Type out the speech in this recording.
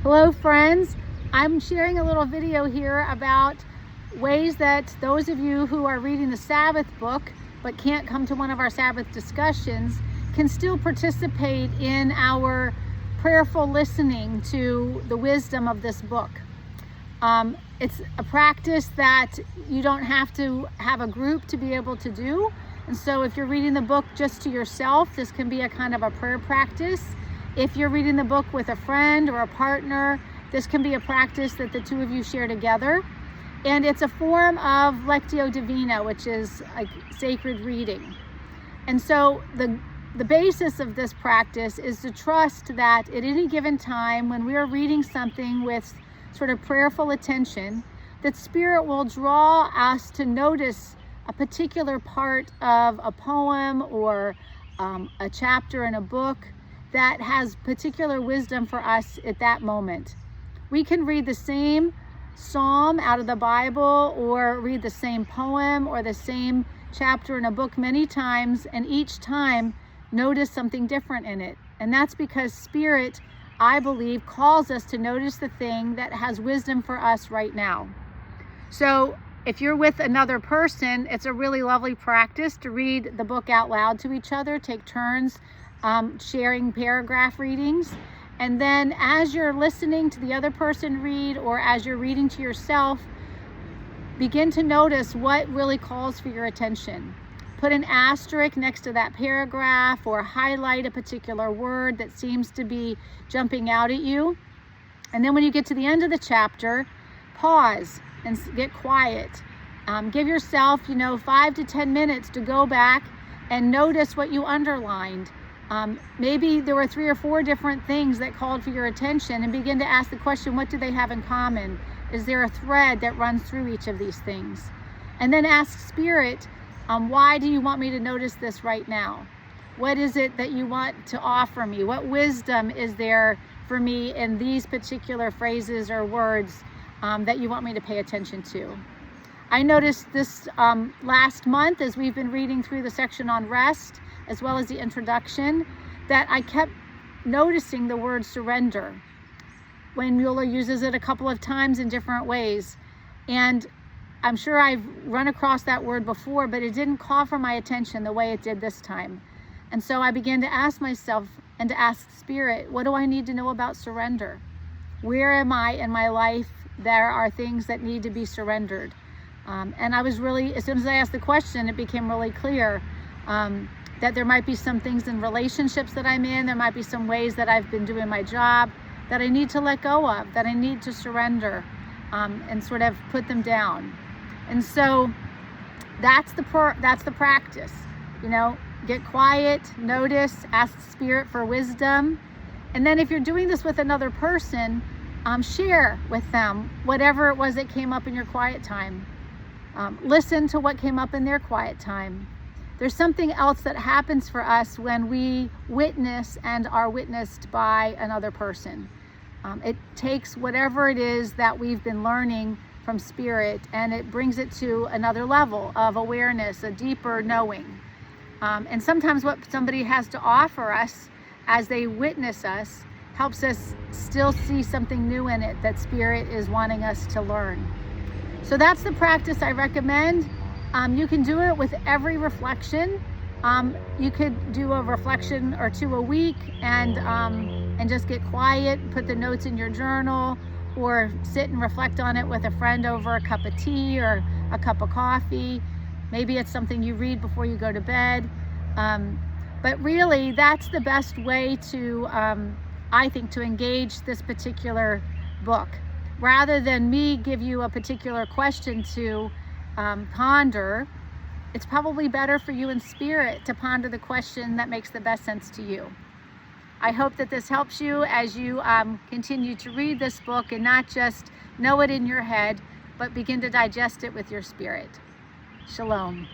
Hello friends, I'm sharing a little video here about ways that those of you who are reading the Sabbath book but can't come to one of our Sabbath discussions can still participate in our prayerful listening to the wisdom of this book. It's a practice that you don't have to have a group to be able to do, and so if you're reading the book just to yourself, this can be a kind of a prayer practice. If you're reading the book with a friend or a partner, this can be a practice that the two of you share together. And it's a form of Lectio Divina, which is like sacred reading. And so the basis of this practice is to trust that at any given time when we are reading something with sort of prayerful attention, that Spirit will draw us to notice a particular part of a poem or a chapter in a book that has particular wisdom for us at that moment. We can read the same psalm out of the Bible or read the same poem or the same chapter in a book many times, and each time notice something different in it. And that's because Spirit, I believe, calls us to notice the thing that has wisdom for us right now. So if you're with another person, it's a really lovely practice to read the book out loud to each other, take turns sharing paragraph readings. And then as you're listening to the other person read, or as you're reading to yourself, begin to notice what really calls for your attention. Put an asterisk next to that paragraph or highlight a particular word that seems to be jumping out at you. And then when you get to the end of the chapter, pause and get quiet. Give yourself, 5 to 10 minutes to go back and notice what you underlined. Maybe there were 3 or 4 different things that called for your attention, and begin to ask the question, what do they have in common? Is there a thread that runs through each of these things? And then ask Spirit, why do you want me to notice this right now? What is it that you want to offer me? What wisdom is there for me in these particular phrases or words that you want me to pay attention to? I noticed this last month as we've been reading through the section on rest, as well as the introduction, that I kept noticing the word surrender when Mueller uses it a couple of times in different ways. And I'm sure I've run across that word before, but it didn't call for my attention the way it did this time. And so I began to ask myself and to ask Spirit, what do I need to know about surrender? Where am I in my life? There are things that need to be surrendered. And I was really, as soon as I asked the question, it became really clear that there might be some things in relationships that I'm in, there might be some ways that I've been doing my job that I need to let go of, that I need to surrender and sort of put them down. And so that's the practice. Get quiet, notice, ask the Spirit for wisdom. And then if you're doing this with another person, share with them whatever it was that came up in your quiet time. Listen to what came up in their quiet time. There's something else that happens for us when we witness and are witnessed by another person. It takes whatever it is that we've been learning from Spirit, and it brings it to another level of awareness, a deeper knowing. And sometimes what somebody has to offer us as they witness us helps us still see something new in it that Spirit is wanting us to learn. So that's the practice I recommend. You can do it with every reflection. You could do a reflection or 2 a week and just get quiet, put the notes in your journal, or sit and reflect on it with a friend over a cup of tea or a cup of coffee. Maybe it's something you read before you go to bed. But really, that's the best way to, I think, to engage this particular book. Rather than me give you a particular question to ponder, it's probably better for you in Spirit to ponder the question that makes the best sense to you. I hope that this helps you as you continue to read this book and not just know it in your head, but begin to digest it with your spirit. Shalom.